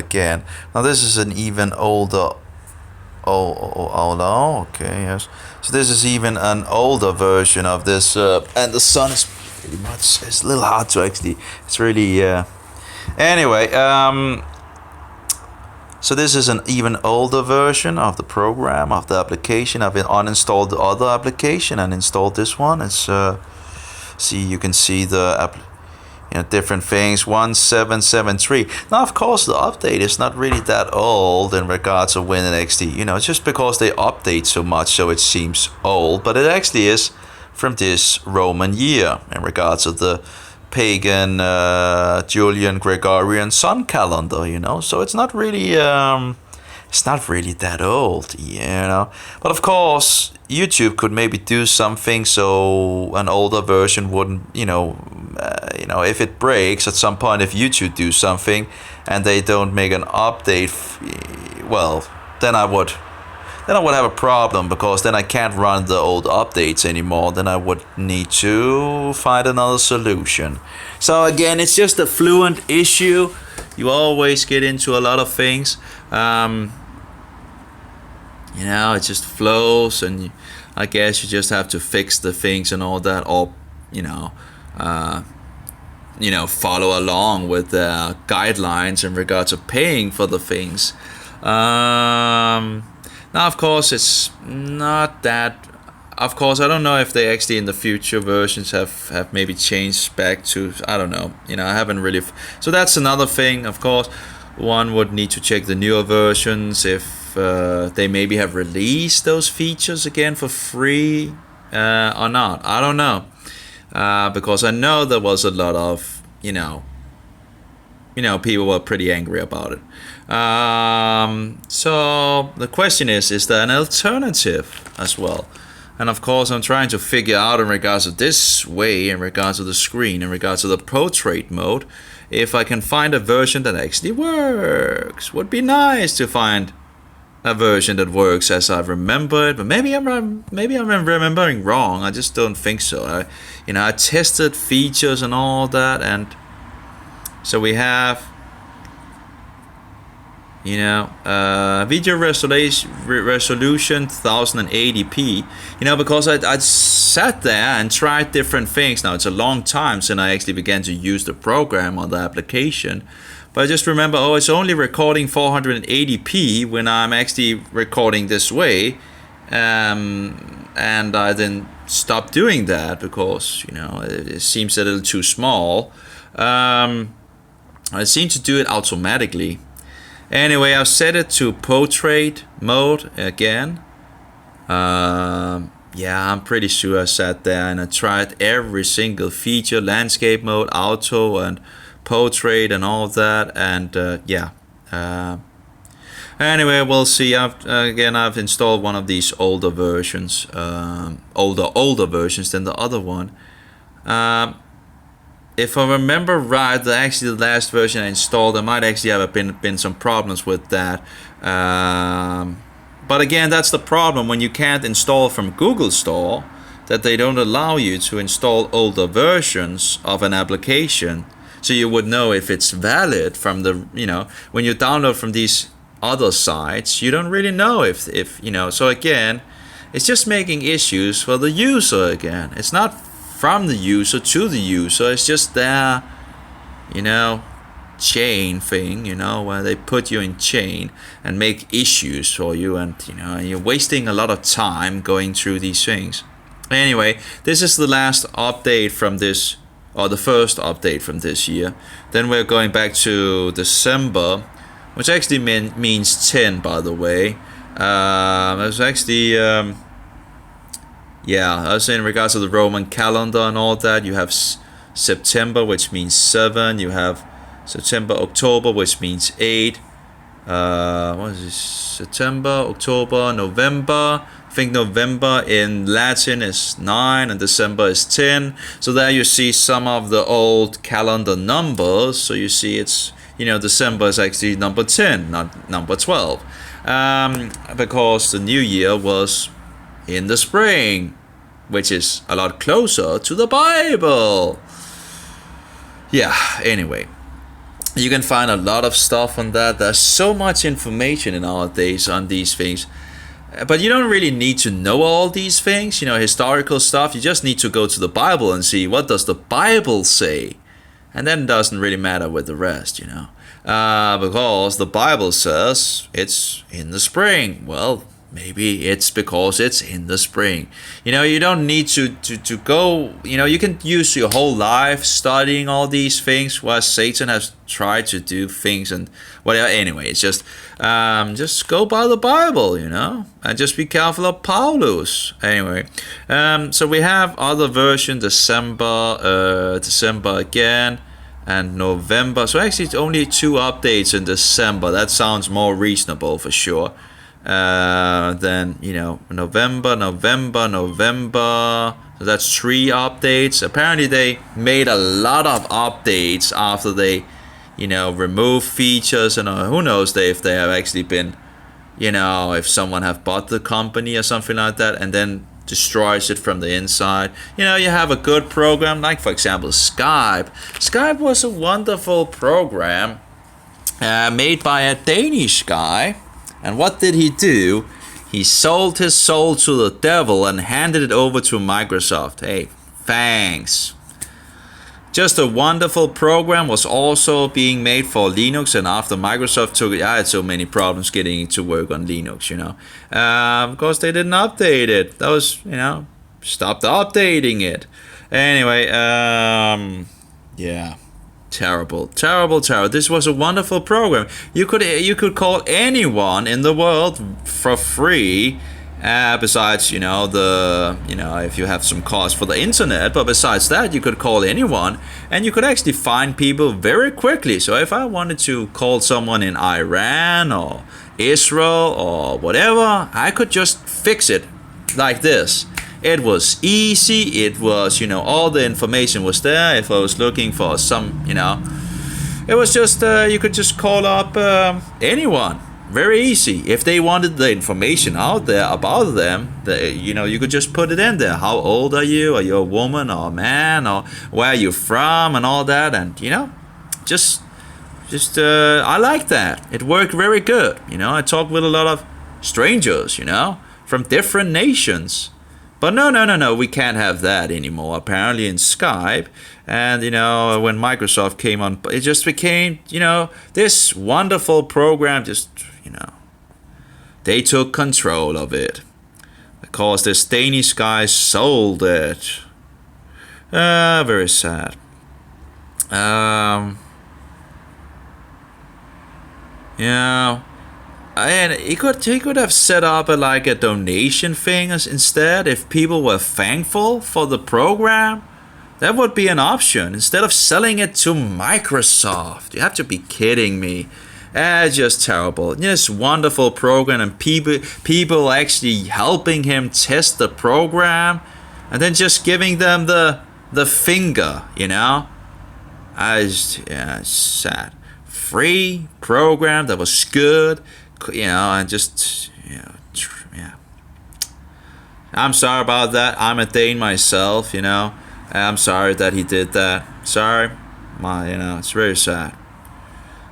again. Now this is an even older. Oh, okay, yes. So this is even an older version of this, and the sun is pretty much. It's a little hard to actually. It's really. Anyway, so this is an even older version of the program, of the application. I've uninstalled the other application and installed this one. It's see, you can see the different things. 1773. Now, of course, the update is not really that old in regards of WinXD. It's just because they update so much, so it seems old. But it actually is from this Roman year in regards of the pagan Julian Gregorian sun calendar. So it's not really that old. But of course, YouTube could maybe do something so an older version wouldn't. If it breaks at some point, if YouTube do something and they don't make an update, well, then I would have a problem, because then I can't run the old updates anymore. Then I would need to find another solution. So again, it's just a fluent issue. You always get into a lot of things. It just flows, and I guess you just have to fix the things and all that, or follow along with the guidelines in regards to paying for the things. Now, of course, it's not that. Of course, I don't know if they actually in the future versions have maybe changed back to. I don't know. I haven't really. So that's another thing. Of course, one would need to check the newer versions if they maybe have released those features again for free or not. I don't know. Because I know there was a lot of, people were pretty angry about it. So the question is there an alternative as well? And of course, I'm trying to figure out in regards to this way, in regards to the screen, in regards to the portrait mode, if I can find a version that actually works. Would be nice to find a version that works as I remember it, but maybe I'm remembering wrong. I just don't think so. I tested features and all that, and so we have video resolution 1080p. Because I sat there and tried different things. Now it's a long time since I actually began to use the program or the application. But I just remember, it's only recording 480p when I'm actually recording this way. And I then stopped doing that because, it seems a little too small. I seem to do it automatically. Anyway, I've set it to portrait mode again. I'm pretty sure I sat there and I tried every single feature, landscape mode, auto, and portrait and all of that, and anyway, we'll see. I've installed one of these older versions, older versions than the other one. If I remember right, the last version I installed, there might actually have been some problems with that. But again, that's the problem when you can't install from Google Store, that they don't allow you to install older versions of an application. So you would know if it's valid from the, when you download from these other sites, you don't really know if so again, it's just making issues for the user again. It's not from the user to the user, it's just their, chain thing, where they put you in chain and make issues for you, and, you're wasting a lot of time going through these things. Anyway, this is the last update from this, or the first update from this year. Then we're going back to December, which actually means 10, by the way. It's actually, I was saying in regards to the Roman calendar and all that, you have September, which means 7. You have September, October, which means 8. What is this? September, October, November. I think November in Latin is 9 and December is 10. So there you see some of the old calendar numbers. So you see it's, December is actually number 10, not number 12. Because the new year was in the spring, which is a lot closer to the Bible. Yeah, anyway. You can find a lot of stuff on that. There's so much information in nowadays on these things. But you don't really need to know all these things, historical stuff. You just need to go to the Bible and see what does the Bible say. And then it doesn't really matter with the rest. Because the Bible says it's in the spring. Well, maybe it's because it's in the spring. You don't need to go, you can use your whole life studying all these things, while Satan has tried to do things and whatever. Anyway, it's just go by the Bible, and just be careful of Paulus. Anyway, so we have other version, December again, and November. So actually it's only 2 updates in December. That sounds more reasonable for sure. Then November. So that's 3 updates. Apparently they made a lot of updates after they removed features, and who knows if they have actually been if someone have bought the company or something like that and then destroys it from the inside. You have a good program, like for example Skype. Skype was a wonderful program made by a Danish guy. And what did he do? He sold his soul to the devil and handed it over to Microsoft. Hey, thanks. Just a wonderful program, was also being made for Linux, and after Microsoft took it, I had so many problems getting it to work on Linux, because they didn't update it. That was, stopped updating it. Anyway, yeah. Terrible. This was a wonderful program. You could call anyone in the world for free. Besides, if you have some cost for the internet, but besides that, you could call anyone, and you could actually find people very quickly. So if I wanted to call someone in Iran or Israel or whatever, I could just fix it like this. It was easy. It was, all the information was there. If I was looking for some, it was just, you could just call up anyone. Very easy. If they wanted the information out there about them, you could just put it in there. How old are you? Are you a woman or a man? Or where are you from? And all that. And, just I like that. It worked very good. I talked with a lot of strangers, from different nations. But no, we can't have that anymore, apparently, in Skype. And, when Microsoft came on, it just became, this wonderful program, just, they took control of it. Because this Danish guy sold it. Very sad. Yeah. And he could have set up a donation thing instead. If people were thankful for the program, that would be an option instead of selling it to Microsoft. You have to be kidding me. Just terrible. This wonderful program, and people actually helping him test the program, and then just giving them the finger. It's sad. Free program that was good. And just, yeah. I'm sorry about that. I'm a Dane myself, I'm sorry that he did that. Sorry. It's very sad.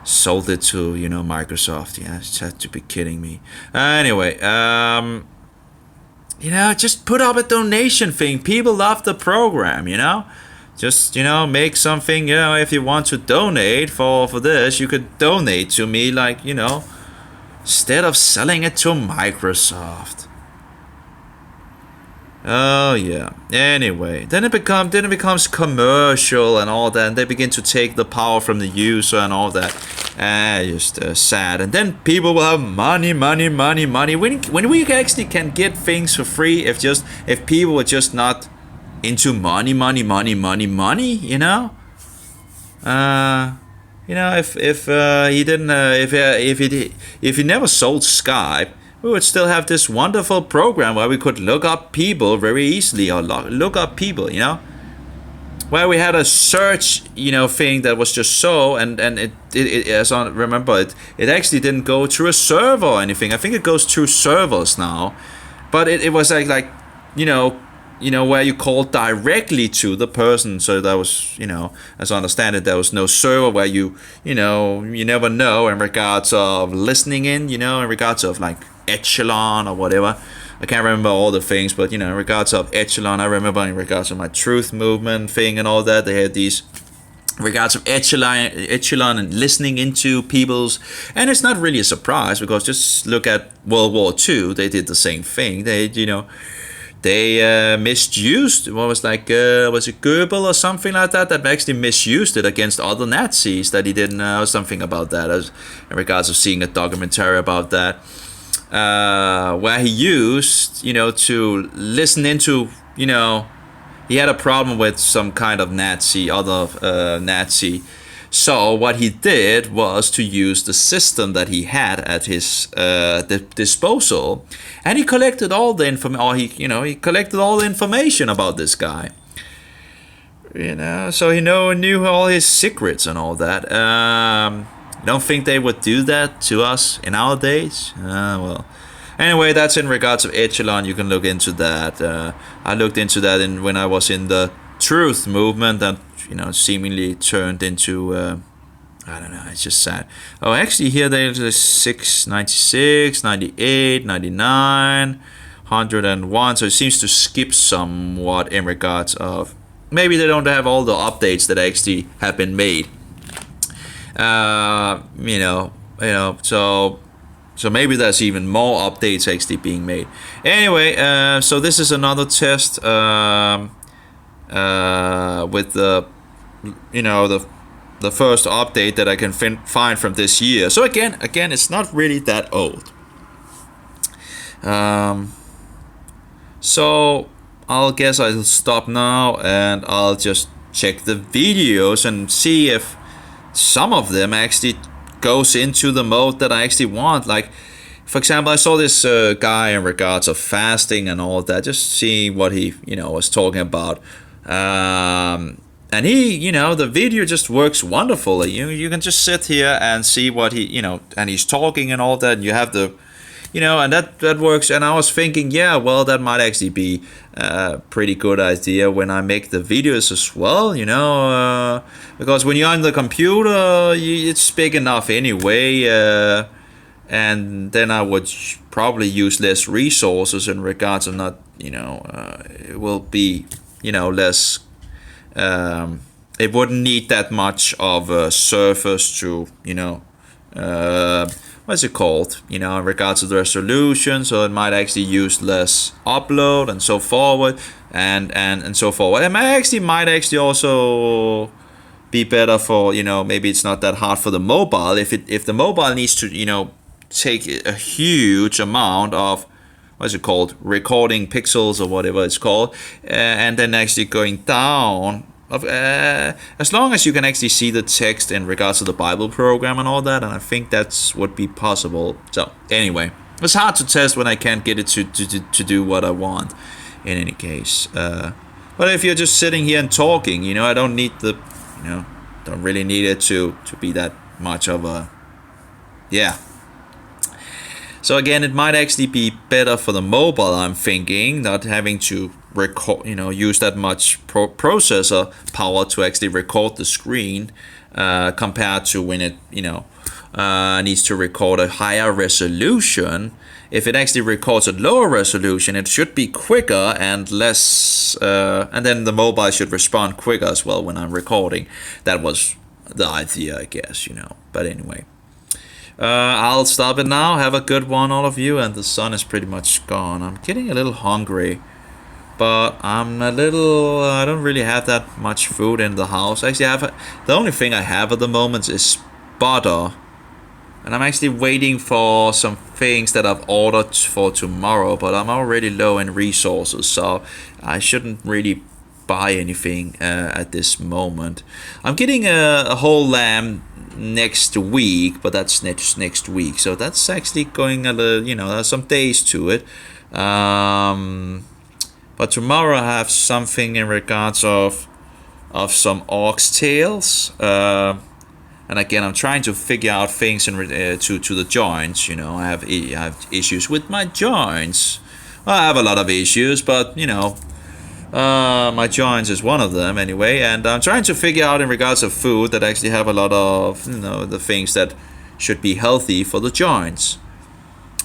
Sold it to, Microsoft. Yeah, you have to be kidding me. Anyway, just put up a donation thing. People love the program, Just, make something, if you want to donate for this, you could donate to me, instead of selling it to Microsoft. Oh yeah. Anyway, then it becomes commercial and all that, and they begin to take the power from the user and all that. Just sad. And then people will have money. When we actually can get things for free, if people were just not into money. If he never sold Skype, we would still have this wonderful program where we could look up people very easily, or look up people, where we had a search, thing that was just so, and it as I remember, it actually didn't go through a server or anything. I think it goes through servers now, but it was like where you call directly to the person. So that was, as I understand it, there was no server where you never know in regards of listening in regards of like Echelon or whatever. I can't remember all the things, but in regards of Echelon, I remember in regards of my Truth Movement thing and all that, they had these regards of Echelon and listening into people's, and it's not really a surprise because just look at World War II. They did the same thing. They misused was it Goebbels or something like that actually misused it against other Nazis that he didn't know something about that, as in regards of seeing a documentary about that, where he used to listen into he had a problem with some kind of other Nazi. So what he did was to use the system that he had at his disposal, and he collected all the he collected all the information about this guy. So he knew all his secrets and all that. Don't think they would do that to us in our days. Well. Anyway, that's in regards of Echelon. You can look into that. I looked into that when I was in the Truth Movement that seemingly turned into I don't know, it's just sad. Oh, actually here there's 696, 98, 99, 101. So it seems to skip somewhat in regards of maybe they don't have all the updates that actually have been made. So maybe there's even more updates actually being made. Anyway, so this is another test with the first update that I can find from this year. So again, it's not really that old. So I'll guess I'll stop now and I'll just check the videos and see if some of them actually goes into the mode that I actually want. Like, for example, I saw this guy in regards of fasting and all that, just seeing what he was talking about, and he the video just works wonderfully. You can just sit here and see what he and he's talking and all that, and you have the and that works. And I was thinking, yeah, well, that might actually be a pretty good idea when I make the videos as well, because when you're on the computer, it's big enough anyway, and then I would probably use less resources in regards of not, it will be, less, it wouldn't need that much of a surface to, what's it called, in regards to the resolution, so it might actually use less upload and so forward, and so forward. It might actually also be better for, maybe it's not that hard for the mobile, if the mobile needs to, take a huge amount of, what's it called, recording pixels or whatever it's called, and then actually going down, as long as you can actually see the text in regards to the Bible program and all that, and I think that's would be possible. So anyway, it's hard to test when I can't get it to do what I want in any case, but if you're just sitting here and talking, I don't need don't really need it to be that much of a, yeah. So again, it might actually be better for the mobile, I'm thinking, not having to record, use that much processor power to actually record the screen, compared to when it, needs to record a higher resolution. If it actually records a lower resolution, it should be quicker and less, and then the mobile should respond quicker as well when I'm recording. That was the idea, I guess, but anyway. I'll stop it now. Have a good one, all of you. And the sun is pretty much gone. I'm getting a little hungry, but I don't really have that much food in the house. Actually, the only thing I have at the moment is butter, and I'm actually waiting for some things that I've ordered for tomorrow, but I'm already low in resources, so I shouldn't really buy anything at this moment. I'm getting a whole lamb next week, but that's next week, so that's actually going a little, there's some days to it, but tomorrow I have something in regards of some ox tails, and again I'm trying to figure out things to the joints. I have issues with my joints. Well, I have a lot of issues, but My joints is one of them anyway, and I'm trying to figure out in regards of food that actually have a lot of the things that should be healthy for the joints.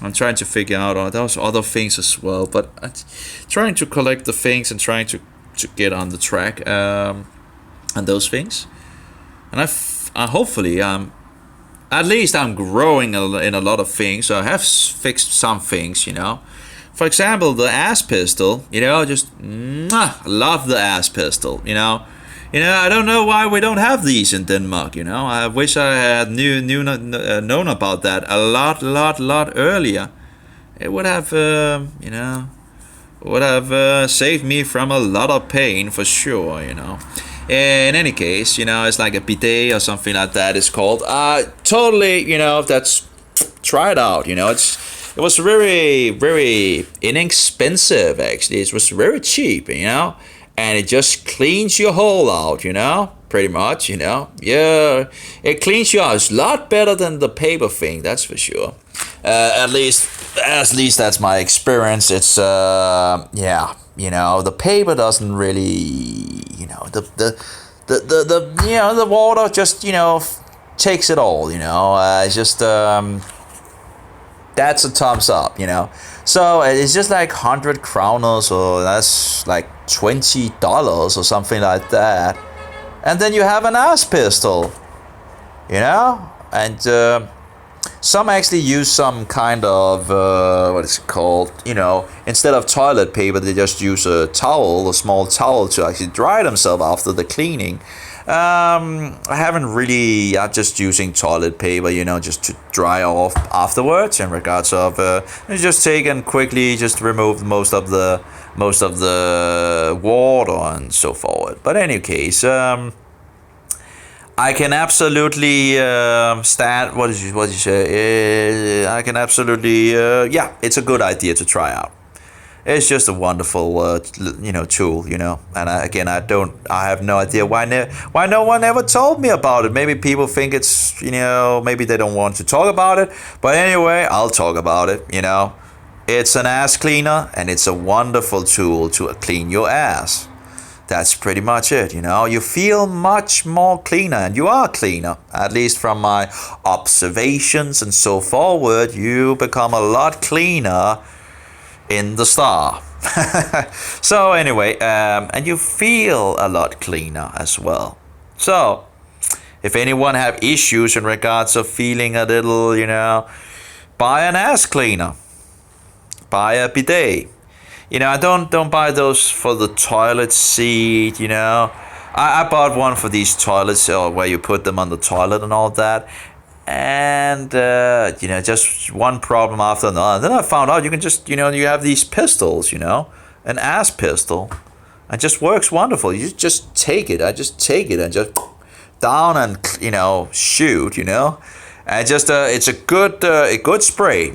I'm trying to figure out all those other things as well, but trying to collect the things and trying to get on the track and those things. And I hopefully at least I'm growing in a lot of things. So I have fixed some things, For example, the ass pistol, just love the ass pistol, I don't know why we don't have these in Denmark, I wish I had known about that a lot earlier. It would have, saved me from a lot of pain for sure, In any case, it's like a bidet or something like that is called. Totally, that's try it out. It was very, very inexpensive actually. It was very cheap, and it just cleans your hole out, pretty much, Yeah, it cleans you out. A lot better than the paper thing, that's for sure. At least that's my experience. It's the paper doesn't really, the water just takes it all, it's just that's a thumbs up, So it's just like 100 kroners, or that's like $20 or something like that, and then you have an ass pistol, and some actually use some kind of what is it called? Instead of toilet paper, they just use a small towel, to actually dry themselves after the cleaning. I haven't really. I'm just using toilet paper, just to dry off afterwards. In regards of, just take and quickly just remove most of the water and so forth. But in any case, I can absolutely stand. What did you say? I can absolutely. It's a good idea to try out. It's just a wonderful, tool, And I have no idea why no one ever told me about it. Maybe people think it's, maybe they don't want to talk about it. But anyway, I'll talk about it. It's an ass cleaner, and it's a wonderful tool to clean your ass. That's pretty much it, You feel much more cleaner, and you are cleaner. At least from my observations and so forward, you become a lot cleaner in the star. So anyway, and you feel a lot cleaner as well. So if anyone have issues in regards of feeling a little, buy an ass cleaner, buy a bidet. I don't buy those for the toilet seat. I bought one for these toilets, where you put them on the toilet and all that. And just one problem after another. Then I found out you can just you have these pistols, an ass pistol, and just works wonderful. You just take it. I just take it and just down and shoot, and just it's a good spray.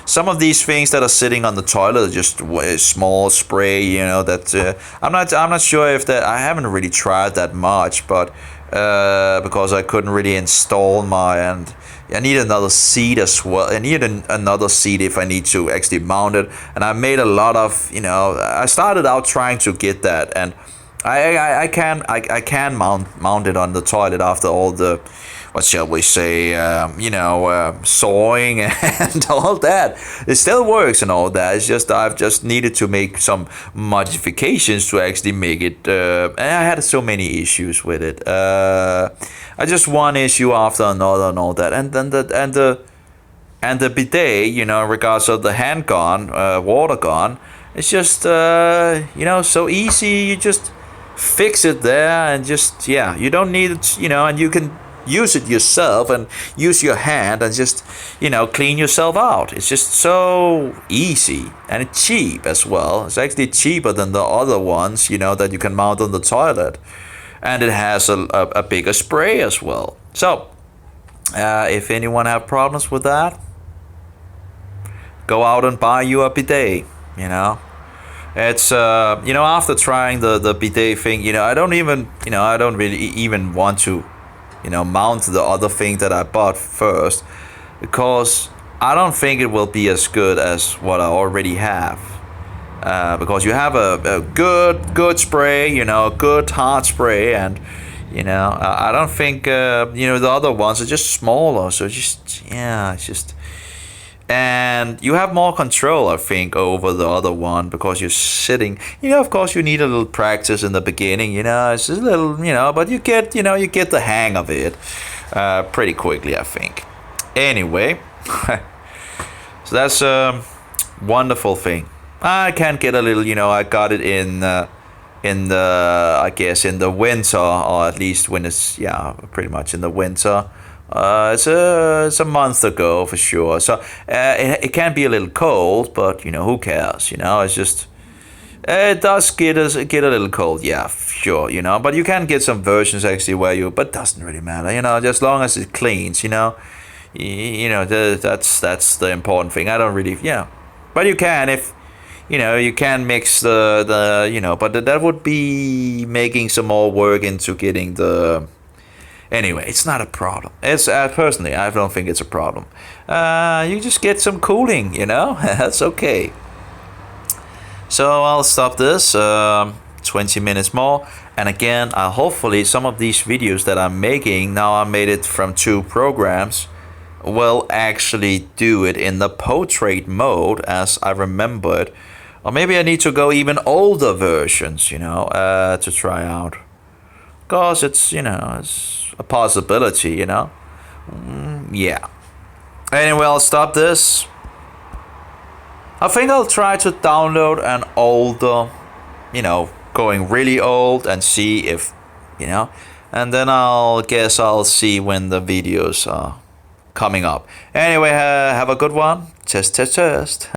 Some of these things that are sitting on the toilet are just a small spray. That I'm not sure if that. I haven't really tried that much, but. Because I couldn't really install and I need another seat as well. I need another seat if I need to actually mount it. And I made a lot of, I started out trying to get that, and I can mount it on the toilet after all the, what shall we say, sawing and all that. It still works and all that. It's just I've just needed to make some modifications to actually make it. And I had so many issues with it. I just one issue after another and all that. And then the bidet, in regards of the hand gun, water gun, it's just so easy. You just fix it there and just you don't need it, and you can use it yourself and use your hand and just clean yourself out. It's just so easy and it's cheap as well. It's actually cheaper than the other ones that you can mount on the toilet, and it has a bigger spray as well. So if anyone have problems with that, go out and buy you a bidet. It's after trying the bidet thing, I don't really even want to mount the other thing that I bought first, because I don't think it will be as good as what I already have. because you have a good spray, you know, good hard spray, and you know, I don't think you know, the other ones are just smaller, so just yeah, it's just, and you have more control, I think, over the other one because you're sitting. You know, of course, you need a little practice in the beginning. You know, it's just a little, you know, but you get, you know, you get the hang of it pretty quickly, I think. Anyway, so that's a wonderful thing. I can get a little, you know, I got it in the, I guess, in the winter, or at least when it's, yeah, pretty much in the winter. It's a month ago for sure. So it can be a little cold, but you know, who cares? You know, it's just it does get a little cold. Yeah, sure. You know, but you can get some versions actually where you, but it doesn't really matter. You know, just long as it cleans. You know, you know, that's the important thing. I don't really, yeah, but you can, if you know, you can mix the you know, but that would be making some more work into getting the. Anyway, it's not a problem. It's personally, I don't think it's a problem. You just get some cooling, you know. That's okay. So I'll stop this. 20 minutes more, and again, hopefully some of these videos that I'm making now, I made it from 2 programs, will actually do it in the portrait mode as I remembered. Or maybe I need to go even older versions, you know, to try out. Because it's, you know, it's a possibility, you know. Yeah. Anyway, I'll stop this. I think I'll try to download an older, you know, going really old and see if, you know, and then I'll see when the videos are coming up. Anyway, have a good one. Test, test, test.